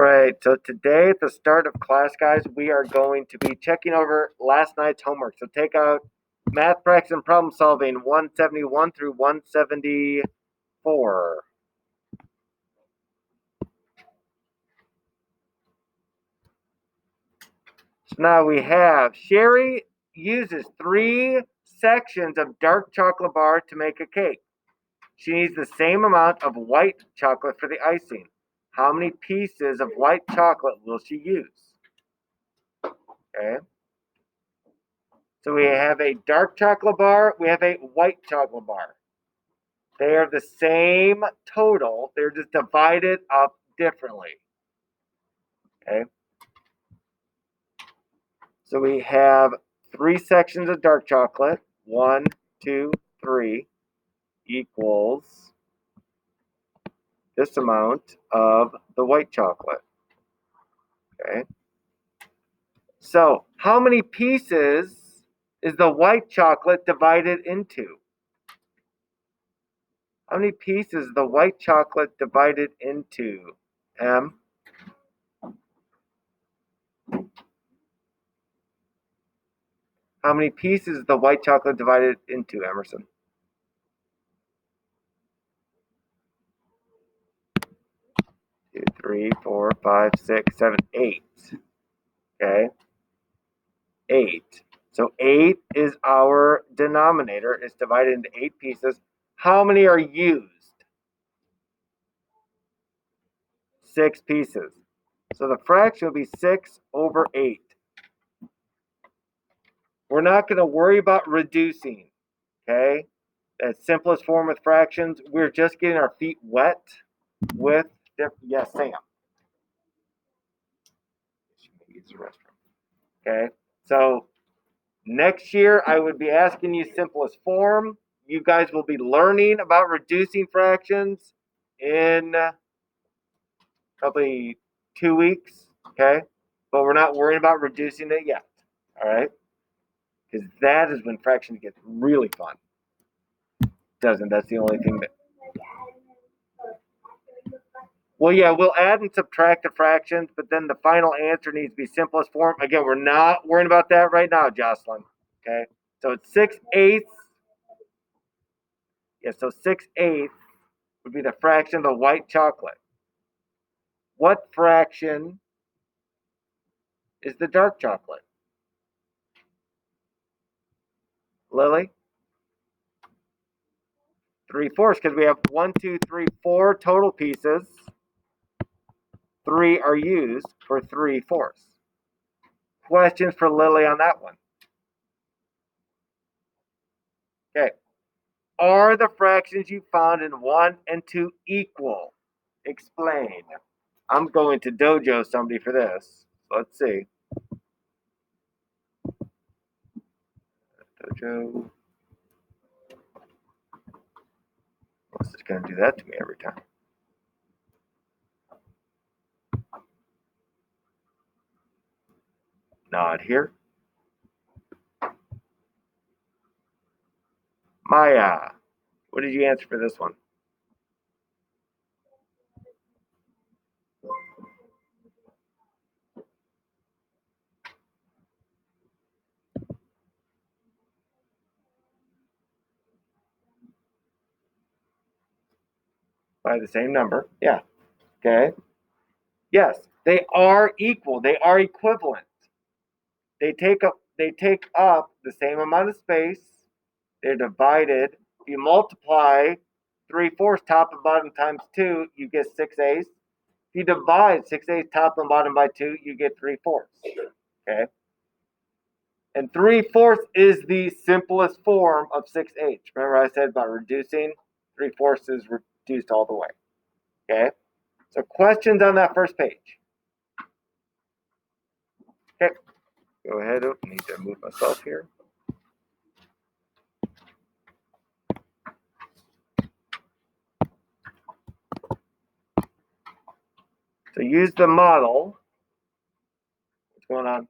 right, so today at the start of class, guys, we are going to be checking over last night's homework. So take out math practice and problem solving 171 through 174. So now we have Sherry uses 3 sections of dark chocolate bar to make a cake. She needs the same amount of white chocolate for the icing. How many pieces of white chocolate will she use? Okay. So we have a dark chocolate bar, we have a white chocolate bar. They are the same total, they're just divided up differently. Okay. So we have 3 sections of dark chocolate. 1, 2, 3 equals this amount of the white chocolate. Okay. So how many pieces is the white chocolate divided into? How many pieces is the white chocolate divided into? M? How many pieces is the white chocolate divided into, Emerson? 2, 3, 4, 5, 6, 7, 8. Okay. 8. So 8 is our denominator. It's divided into 8 pieces. How many are used? 6 pieces. So the fraction will be 6 over 8. We're not going to worry about reducing. Okay. That simplest form with fractions. We're just getting our feet wet with, yes, Sam. Use the restroom. Okay. So next year, I would be asking you simplest form. You guys will be learning about reducing fractions in probably 2 weeks, okay? But we're not worrying about reducing it yet, all right? Because that is when fractions get really fun. Doesn't, that's the only thing that... Well, yeah, we'll add and subtract the fractions, but then the final answer needs to be simplest form. Again, we're not worrying about that right now, Jocelyn, okay? So it's 6/8. Yeah, so 6/8 would be the fraction of the white chocolate. What fraction is the dark chocolate? Lily? 3/4, because we have 1, 2, 3, 4 total pieces. 3 are used for 3/4. Questions for Lily on that one? Okay. Are the fractions you found in 1 and 2 equal? Explain. I'm going to dojo somebody for this. Let's see. Dojo. What's it going to do that to me every time? Not here. Maya, what did you answer for this one? By the same number. Yeah. Okay. Yes, they are equal. They are equivalent. They take up the same amount of space. They're divided. If you multiply 3/4 top and bottom times 2, you get 6/8. If you divide 6/8 top and bottom by 2, you get 3/4. Okay. And 3/4 is the simplest form of 6/8. Remember I said about reducing? 3/4 is reduced all the way. Okay. So questions on that first page. Okay. Go ahead. I need to move myself here. So use the model. What's going on?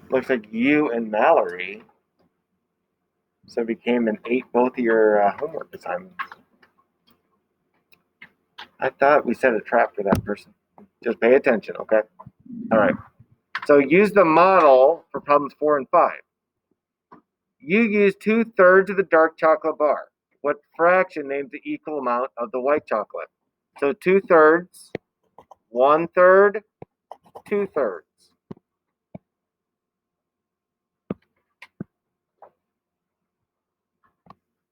Looks like you and Mallory. So it became an 8 both of your homework assignments. I thought we set a trap for that person. Just pay attention, okay? All right. So use the model for problems 4 and 5. You use 2/3 of the dark chocolate bar. What fraction names the equal amount of the white chocolate? So 2/3, 1/3, 2/3.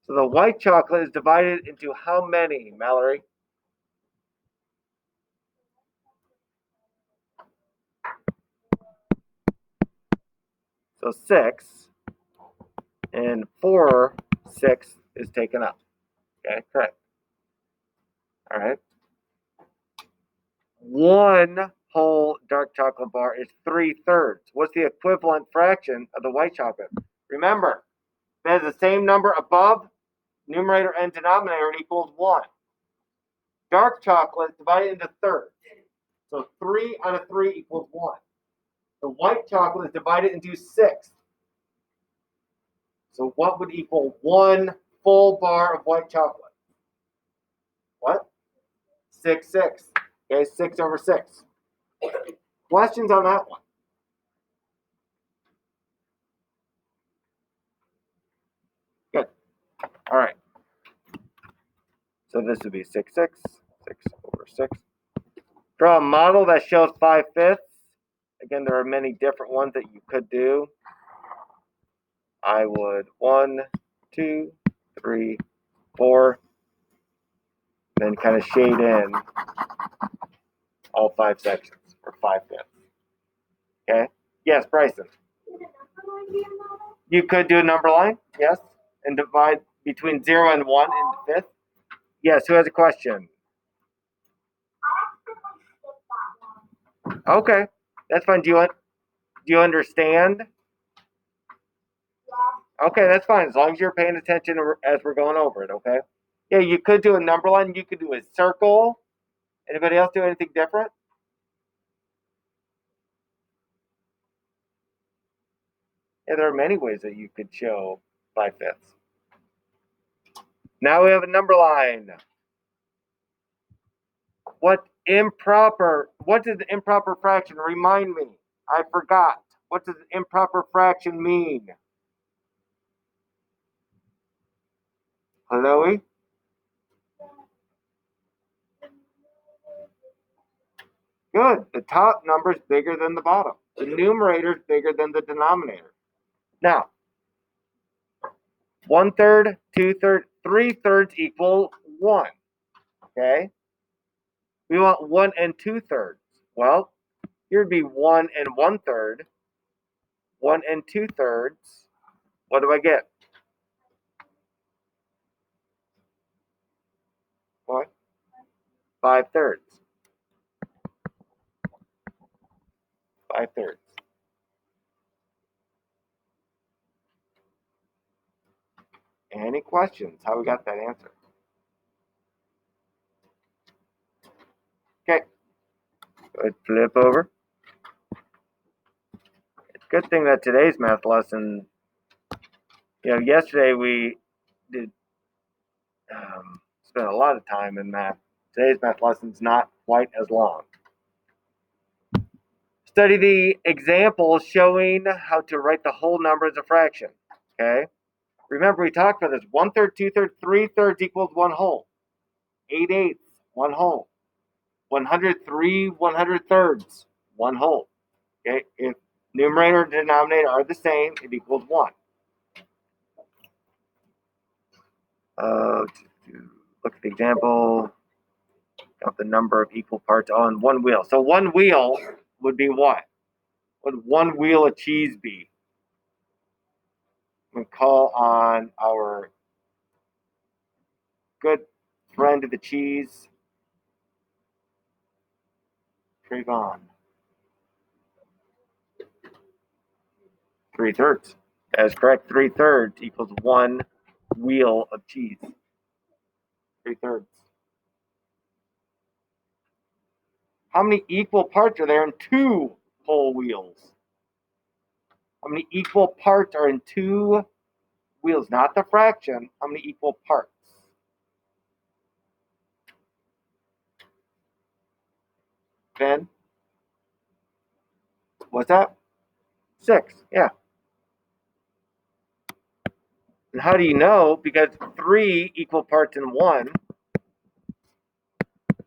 So the white chocolate is divided into how many, Mallory? So 6, and 4/6 is taken up. Okay, correct. All right. 1 whole dark chocolate bar is 3/3. What's the equivalent fraction of the white chocolate? Remember, it has the same number above, numerator and denominator, and equals 1. Dark chocolate divided into thirds. So 3 out of 3 equals 1. The white chocolate is divided into 6. So what would equal 1 full bar of white chocolate? What? 6, 6. Okay, 6 over 6. Questions on that one? Good. All right. So this would be 6, 6. 6 over 6. Draw a model that shows 5/5. Again, there are many different ones that you could do. I would 1, 2, 3, 4, then kind of shade in all 5 sections for 5/5. Okay? Yes, Bryson. You could do a number line, yes, and divide between 0 and 1 in the fifth. Yes, who has a question? Okay, that's fine. Do you understand? Okay, that's fine, as long as you're paying attention as we're going over it, okay? Yeah, you could do a number line, you could do a circle. Anybody else do anything different? Yeah, there are many ways that you could show 5/5. Now we have a number line. What is the improper fraction? Remind me. I forgot. What does improper fraction mean? Hello? Good. The top number is bigger than the bottom. The numerator is bigger than the denominator. Now, 1/3, 2/3, 3/3 equal 1. Okay? We want 1 and 2/3. Well, here would be 1 and 1/3. 1 and 2/3. What do I get? What? 5/3. 5/3. Any questions? How we got that answer? Okay. Good. Flip over. It's a good thing that today's math lesson, yesterday we did spend a lot of time in math. Today's math lesson's not quite as long. Study the example showing how to write the whole number as a fraction. Okay? Remember, we talked about this. 1/3, 2/3, 3/3 equals 1 whole. 8/8, 1 whole. 103 100/3, 1 whole. Okay? If numerator and denominator are the same, it equals 1. Look at the example. Count the number of equal parts on one wheel. So one wheel would be what? What would one wheel of cheese be? We call on our good friend of the cheese, Trayvon. 3/3. That is correct. 3/3 equals 1 wheel of cheese. 3/3. How many equal parts are there in 2 whole wheels? How many equal parts are in 2 wheels? Not the fraction. How many equal parts? Finn? What's that? 6, yeah. And how do you know? Because 3 equal parts in 1.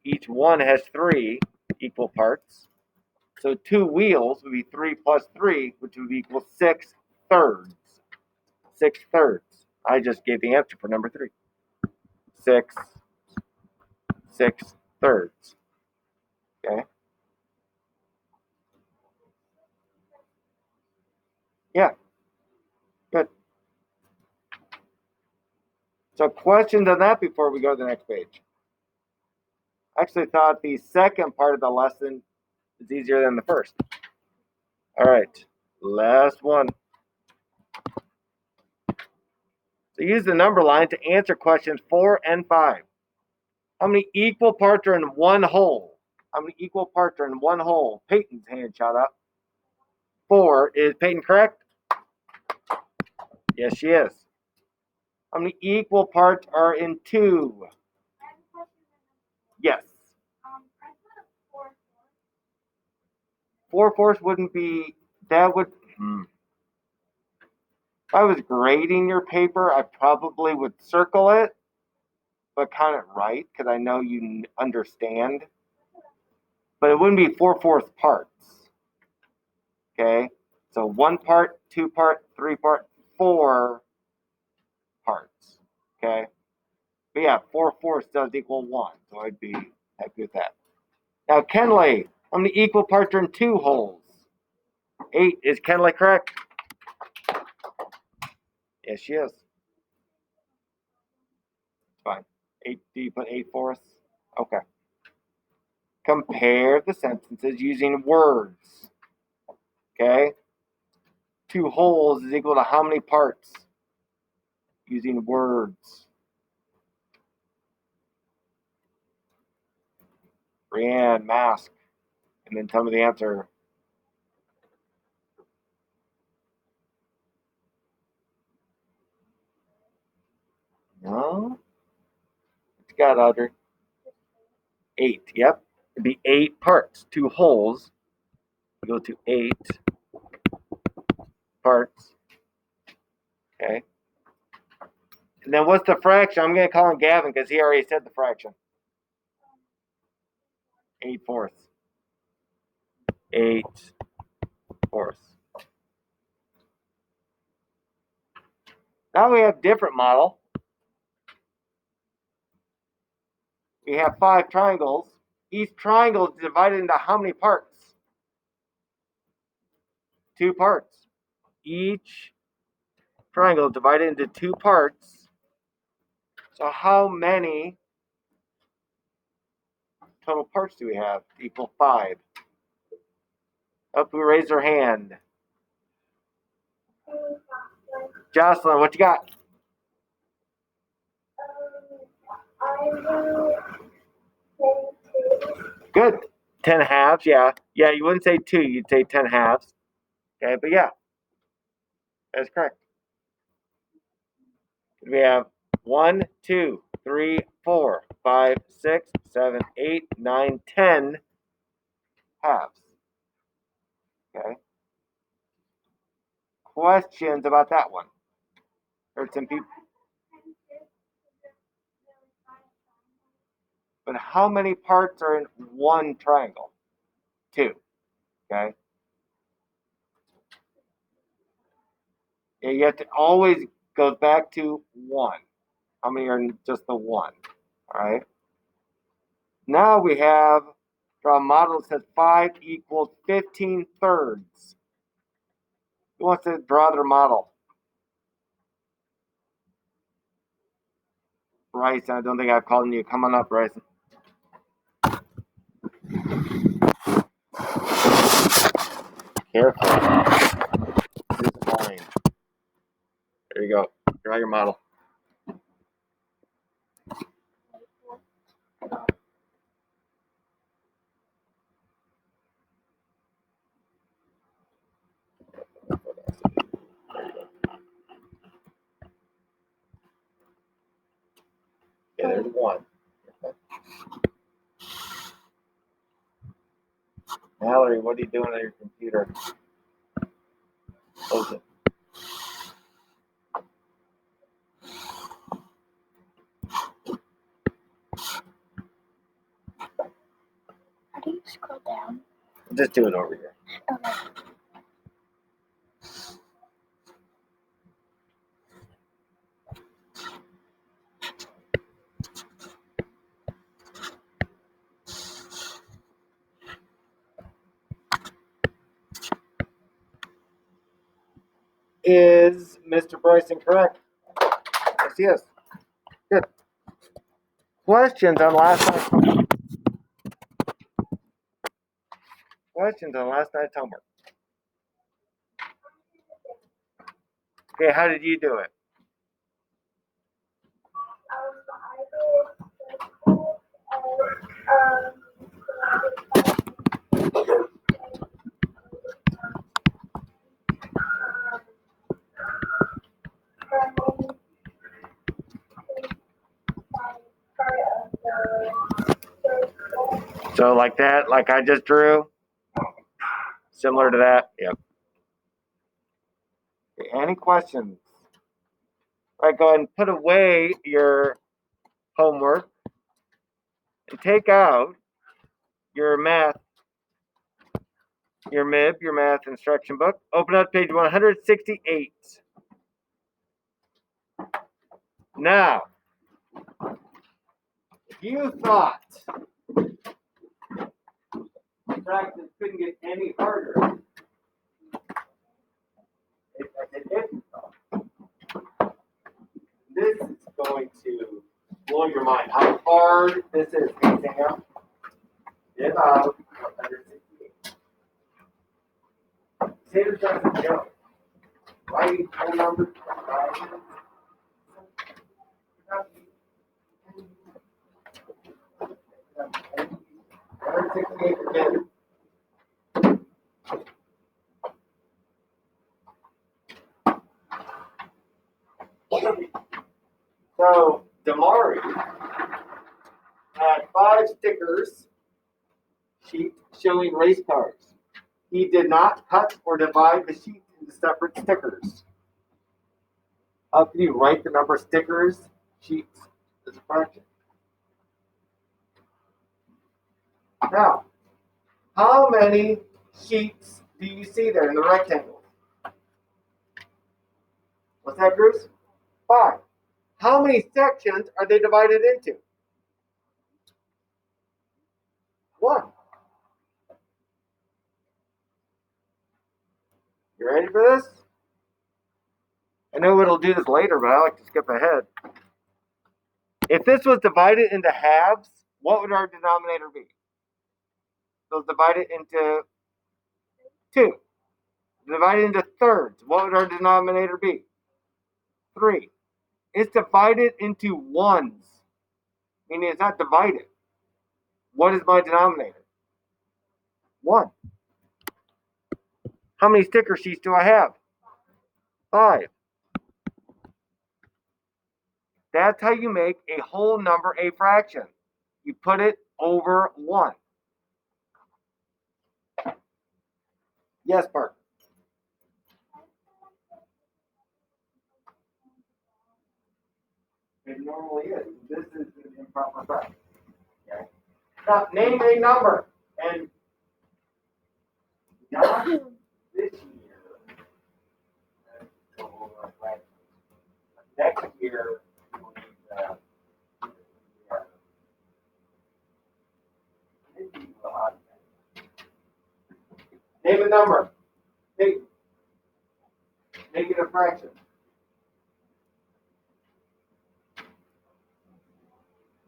Each one has 3 equal parts. So 2 wheels would be 3 plus 3, which would equal 6 thirds. 6 thirds. I just gave the answer for number 3. 6 thirds. Okay. Yeah. Good. So questions on that before we go to the next page. I actually thought the second part of the lesson is easier than the first. All right. Last one. So use the number line to answer questions 4 and 5. How many equal parts are in one whole? How many equal parts are in one whole? Peyton's hand shot up. 4. Is Peyton correct? Yes, she is. How many equal parts are in 2? Yes. 4/4 wouldn't be, that would, if I was grading your paper, I probably would circle it, but count it right, because I know you understand. But it wouldn't be 4/4 parts. Okay? So 1 part, 2 part, 3 part, 4 parts. Okay? But yeah, 4/4 does equal 1, so I'd be happy with that. Now, Kenley, how many equal parts are in 2 wholes? 8. Is Kenley correct? Yes, she is. Fine. 8. Do you put 8/4? Okay. Compare the sentences using words. Okay? 2 wholes is equal to how many parts? Using words. Brianne, mask. And then tell me the answer. No? What you got, Audrey? 8. Yep. It'd be 8 parts. 2 wholes. We go to 8 parts. Okay. And then what's the fraction? I'm going to call him Gavin because he already said the fraction. 8/4. 8/4. Now we have different model. We have 5 triangles. Each triangle is divided into how many parts? 2 parts. Each triangle is divided into 2 parts. So how many total parts do we have? Equal 5. Up, who raised their hand? Jocelyn, what you got? Good. 10 halves, yeah. Yeah, you wouldn't say 2, you'd say 10 halves. Okay, but yeah, that's correct. We have 1, 2, 3, 4, 5, 6, 7, 8, 9, 10 halves. Okay. Questions about that one? Heard some people. But how many parts are in one triangle? 2. Okay. Yeah, you have to always go back to 1. How many are in just the 1? All right. Now we have, draw a model that says 5 equals 15 thirds. Who wants to draw their model? Bryson, I don't think I've called on you. Come on up, Bryson. Careful. This is mine. There you go. Draw your model. Okay, there's 1. Mallory, what are you doing on your computer? Close it. How do you scroll down? Just do it over here. Okay. Is Mr. Bryson correct? Yes, he is. Good. Questions on last night's homework? Questions on last night's homework? Okay, how did you do it? So like that, like I just drew? Similar to that? Yep. Okay, any questions? All right, go ahead and put away your homework and take out your math, your MIB, your math instruction book. Open up page 168. Now, if you thought practice couldn't get any harder, this is going to blow your mind how hard this is. Sam, about 168. Say this doesn't joke. Writing whole numbers. 168 again. So Damari had 5 stickers sheet showing race cars. He did not cut or divide the sheet into separate stickers. How can you write the number of stickers sheets as a fraction? Now, how many sheets do you see there in the rectangle? What's that, Bruce? 5. How many sections are they divided into? 1. You ready for this? I know it'll do this later, but I like to skip ahead. If this was divided into halves, what would our denominator be? So it's divided into 2. Divided into thirds, what would our denominator be? 3. It's divided into ones, meaning it's not divided. What is my denominator? 1. How many sticker sheets do I have? 5. That's how you make a whole number a fraction. You put it over 1. Yes, Bart. It normally is. This is an improper fraction. Okay. Now, name a number. And not this year. Next year, we'll need name a number. Make it a fraction.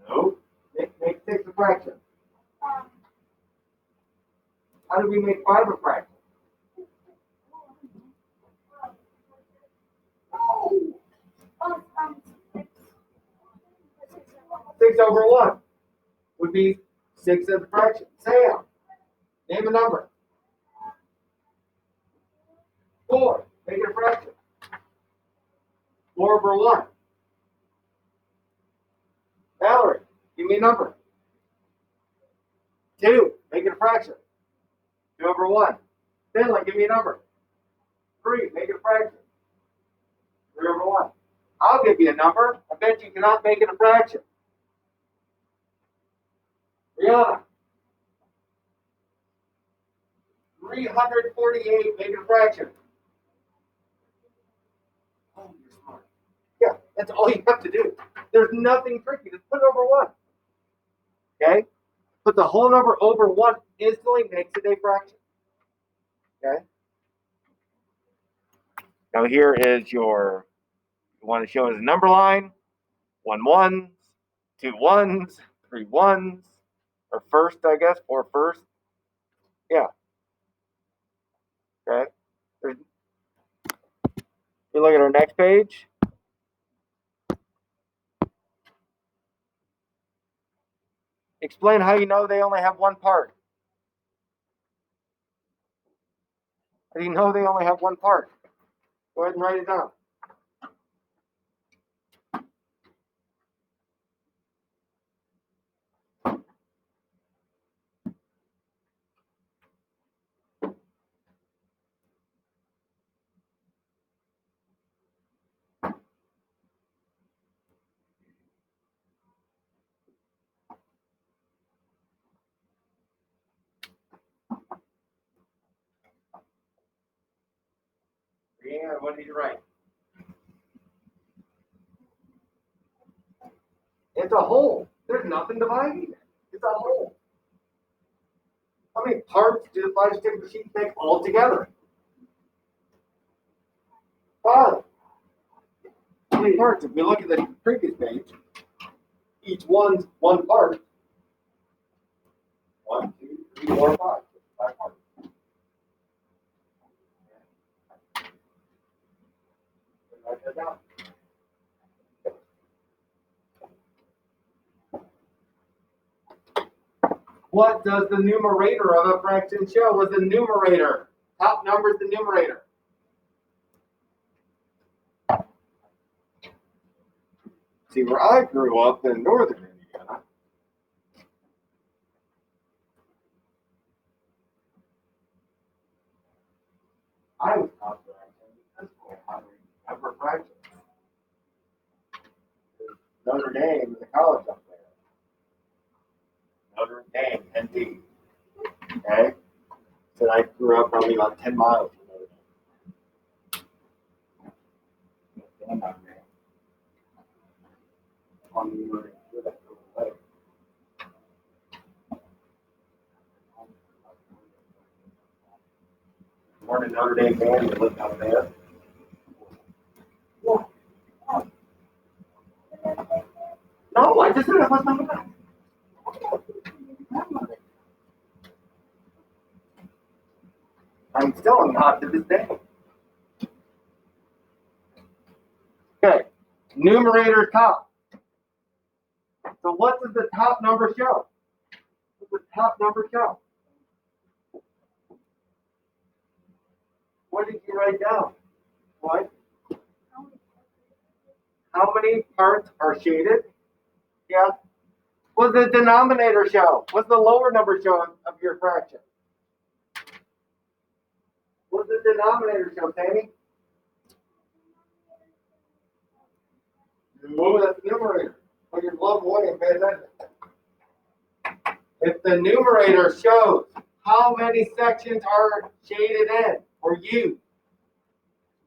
No. Make 6 a fraction. How do we make 5 a fraction? 6 over 1 would be 6 as a fraction. Sam, name a number. 4, make it a fraction. 4 over 1. Valerie, give me a number. 2, make it a fraction. 2 over 1. Finley, give me a number. 3, make it a fraction. 3 over 1. I'll give you a number. I bet you cannot make it a fraction. Rihanna. 348, make it a fraction. Oh, you're smart. Yeah, that's all you have to do. There's nothing tricky. Just put it over 1. Okay? Put the whole number over 1 instantly makes it a fraction. Okay? Now here is your, you want to show as a number line, 1 1s, 2 1s, 3 1s, or first, I guess, or first. Yeah. Okay. We look at our next page. Explain how you know they only have one part. How do you know they only have one part? Go ahead and write it down. Yeah, what did you write? It's a whole. There's nothing dividing it. It's a whole. How many parts do the 5 stick machines make all together? 5. How many parts? If we look at the previous page, each one's one part. 1, 2, 3, 4, 5. 5 parts. Write that down. What does the numerator of a fraction show? What's the numerator? Top number is the numerator. See, where I grew up in northern Indiana, I was taught fractions in school how to remember fractions. Notre Dame is a college up there. Notre Dame, ND. Okay? So I grew up probably about 10 miles from Notre Dame. On the born in Notre Dame, man, you lived out there. No, I just said I was not that. I'm still not to this day. Okay, numerator top. So what does the top number show? What does the top number show? What did you write down? What? How many parts are shaded? Yeah. What does the denominator show? What's the lower number show of your fraction? What does the denominator show, Tammy? Move that numerator. Put your glove away and pay attention. If the numerator shows how many sections are shaded in or used,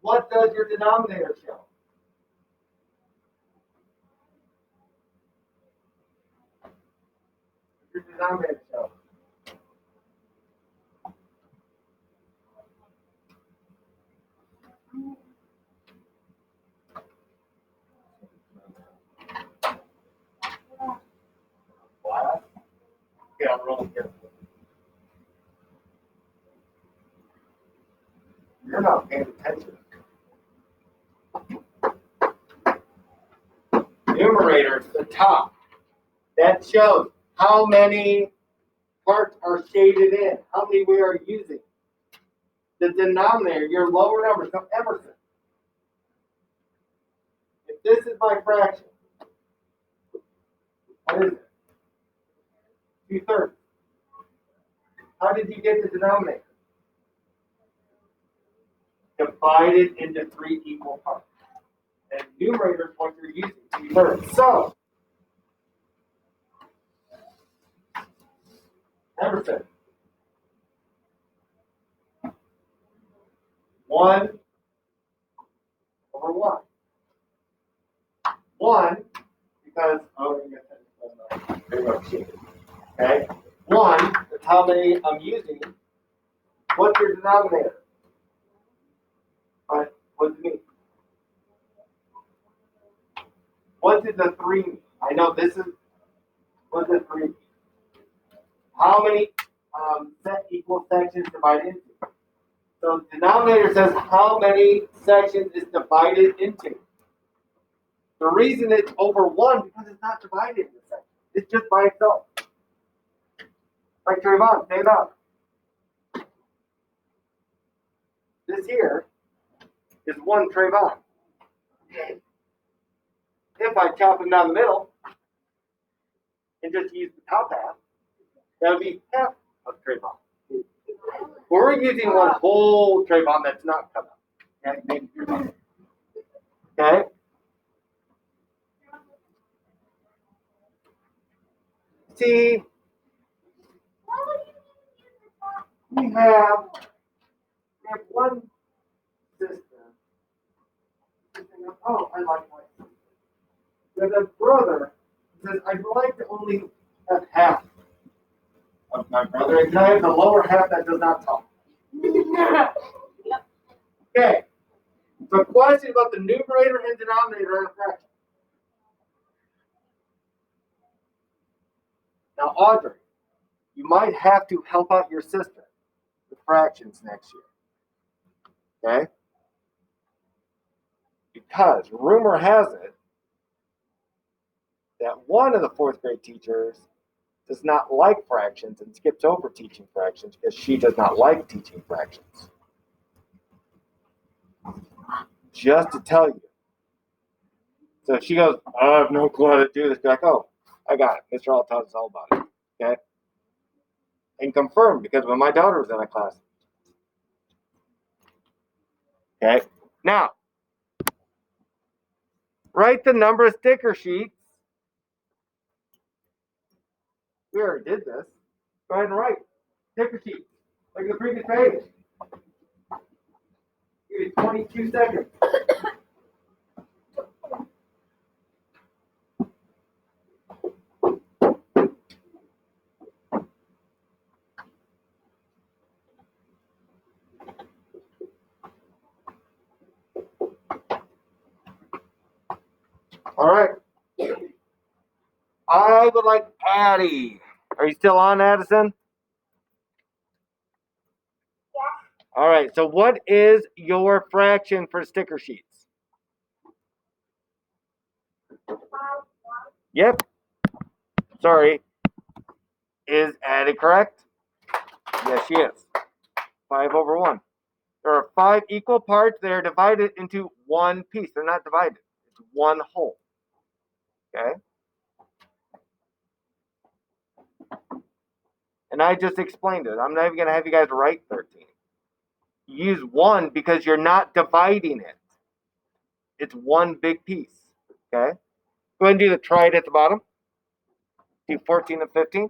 what does your denominator show? Your denominator show. What? Yeah, I'm rolling here. You're not paying attention. Numerator, the top. That shows how many parts are shaded in, how many we are using. The denominator, your lower number, so Emerson. If this is my fraction, what is it? 2/3. How did you get the denominator? Divided into 3 equal parts. And numerator is what you're using to be heard. So, Emerson. 1 over 1. 1, because, okay? 1 is how many I'm using. What's your denominator? What does it mean? What did the 3 mean? I know this is, what does 3 mean? How many equal sections divided into? So the denominator says how many sections is divided into. The reason it's over 1 because it's not divided into sections. It's just by itself. Like Trayvon, say it out. This here is 1 Trayvon. If I chop them down the middle and just use the top half, that would be half of Trayvon. We're using 1 whole Trayvon that's not cut up. Okay? See, we have 1 sister. Oh, I like my sister. There's a brother who says, I'd like to only have half of my brother, and I have the lower half that does not talk. Okay. So, question about the numerator and denominator in a fraction. Now, Audrey, you might have to help out your sister with fractions next year. Okay? Because rumor has it that one of the 4th grade teachers does not like fractions and skips over teaching fractions because she does not like teaching fractions. Just to tell you. So if she goes, I have no clue how to do this, be like, oh, I got it. Mr. All taught us all about it. Okay? And confirmed, because when my daughter was in that class. Okay? Now, write the number of sticker sheets. We already did this. Go ahead and write. Sticker sheets. Like the previous page. Give you 22 seconds. All right. I would like Addie. Are you still on, Addison? Yeah. All right. So what is your fraction for sticker sheets? Yep. Sorry. Is Addie correct? Yes, she is. 5 over 1. There are 5 equal parts. They are divided into 1 piece. They're not divided. It's 1 whole. Okay? And I just explained it. I'm not even going to have you guys write 13. Use 1 because you're not dividing it. It's 1 big piece. Okay? Go ahead and do the triad at the bottom. Do 14 and 15.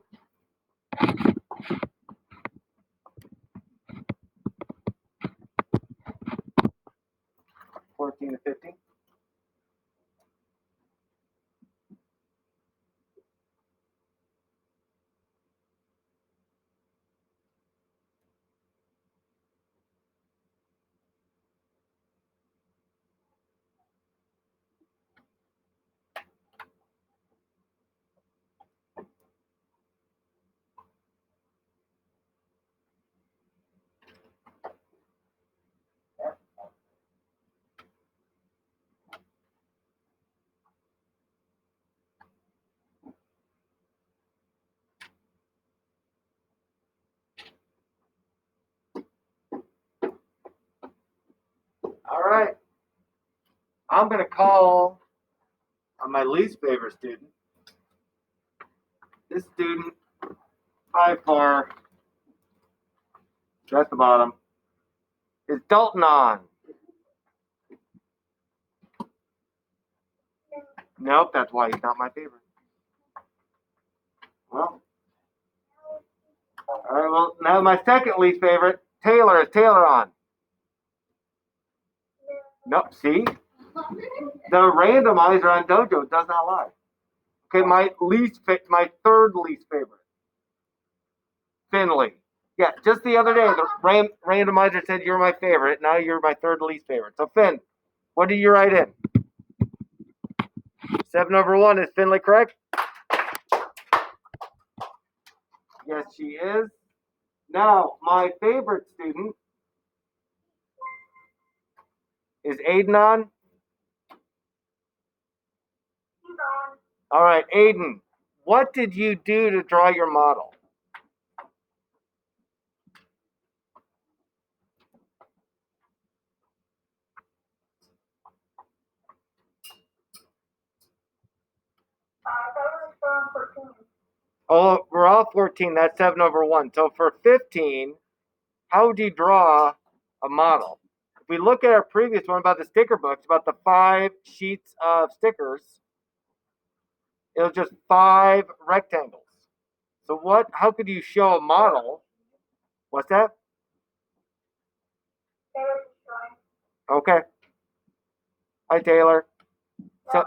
14 and 15. All right. I'm going to call on my least favorite student. This student, by far, That's the bottom. Is Dalton on? Nope, that's why he's not my favorite. Well, all right. Well, now my second least favorite, Taylor. Is Taylor on? Nope. See, the randomizer on Dojo does not lie. Okay, my third least favorite, Finley. Yeah, just the other day, the randomizer said you're my favorite. Now you're my third least favorite. So Finn, what did you write in? 7/1. Is Finley correct? Yes, she is. Now, my favorite student is Aiden on. All right, Aiden, what did you do to draw your model? Oh, we're all 14. That's 7/1. So for 15, how would you draw a model? If we look at our previous one about the sticker books, about the 5 sheets of stickers, it was just 5 rectangles. So how could you show a model? What's that? Okay. Hi, Taylor. So,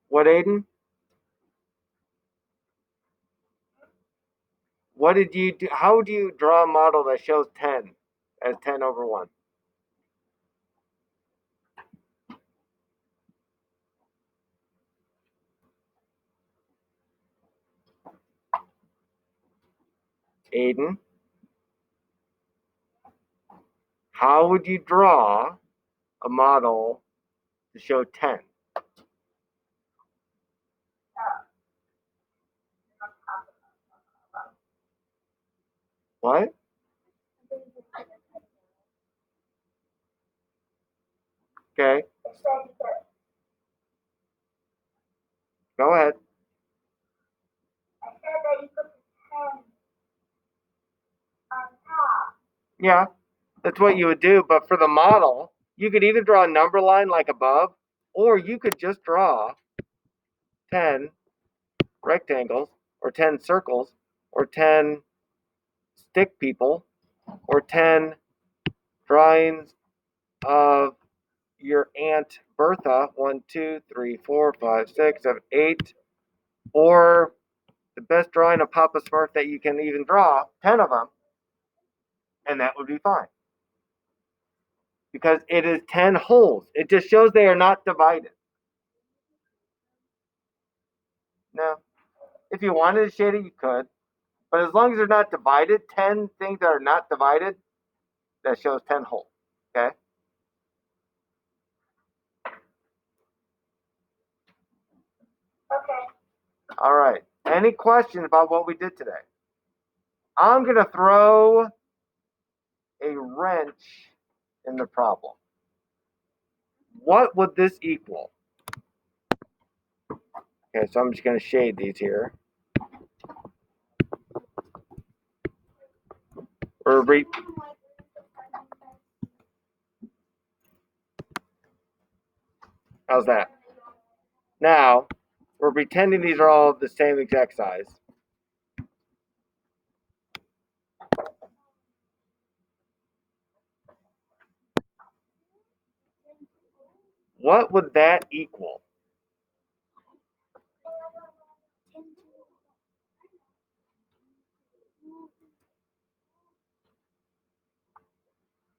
what, Aiden? What did you do? How do you draw a model that shows 10 as 10/1? Aiden, how would you draw a model to show 10? What? Okay, go ahead. Yeah, that's what you would do. But for the model, you could either draw a number line like above, or you could just draw 10 rectangles, or 10 circles, or 10 stick people, or 10 drawings of your Aunt Bertha, 1, 2, 3, 4, 5, 6, 7, 8, or the best drawing of Papa Smurf that you can even draw, 10 of them, and that would be fine. Because it is 10 holes. It just shows they are not divided. No. If you wanted to shade it, you could. But as long as they're not divided, 10 things that are not divided, that shows 10 holes. Okay? Okay. All right. Any questions about what we did today? I'm going to throw a wrench in the problem. What would this equal? Okay, so I'm just going to shade these here. How's that? Now, we're pretending these are all the same exact size. What would that equal?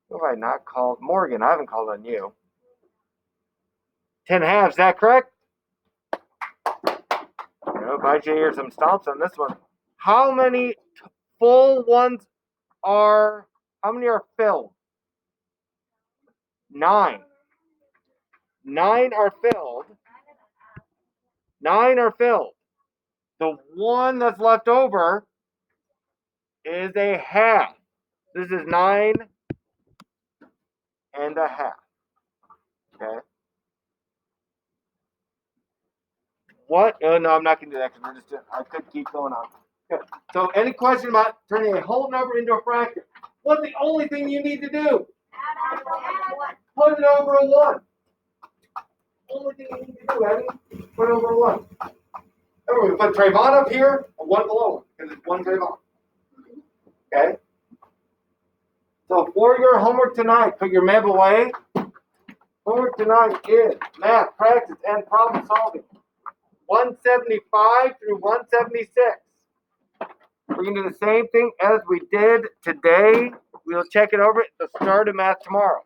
Who have I not called? Morgan, I haven't called on you. 10/2, is that correct? Nope, I should hear some stomps on this one. How many full ones how many are filled? 9. 9 are filled. 9 are filled. The one that's left over is a half. This is 9 and a half. Okay. What? Oh, no, I'm not going to do that because I could keep going on. Okay. So any question about turning a whole number into a fraction? What's the only thing you need to do? Put it over a 1. Only thing you need to do, Eddie, put it over a 1. Remember, we put Trayvon up here, a 1 below it, because it's 1 Trayvon. Okay? So for your homework tonight, put your math away. Homework tonight is math, practice, and problem solving. 175 through 176. We're going to do the same thing as we did today. We'll check it over at the start of math tomorrow.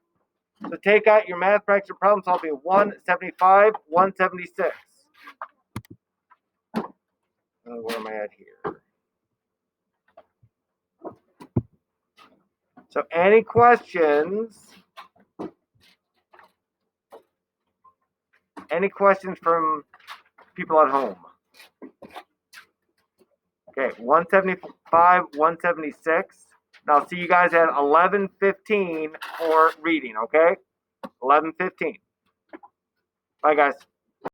So take out your math, practice, and problem solving 175, 176. Where am I at here? So any questions? Any questions from people at home? Okay, 175, 176. Now I'll see you guys at 11:15 for reading, okay? 11:15. Bye, guys.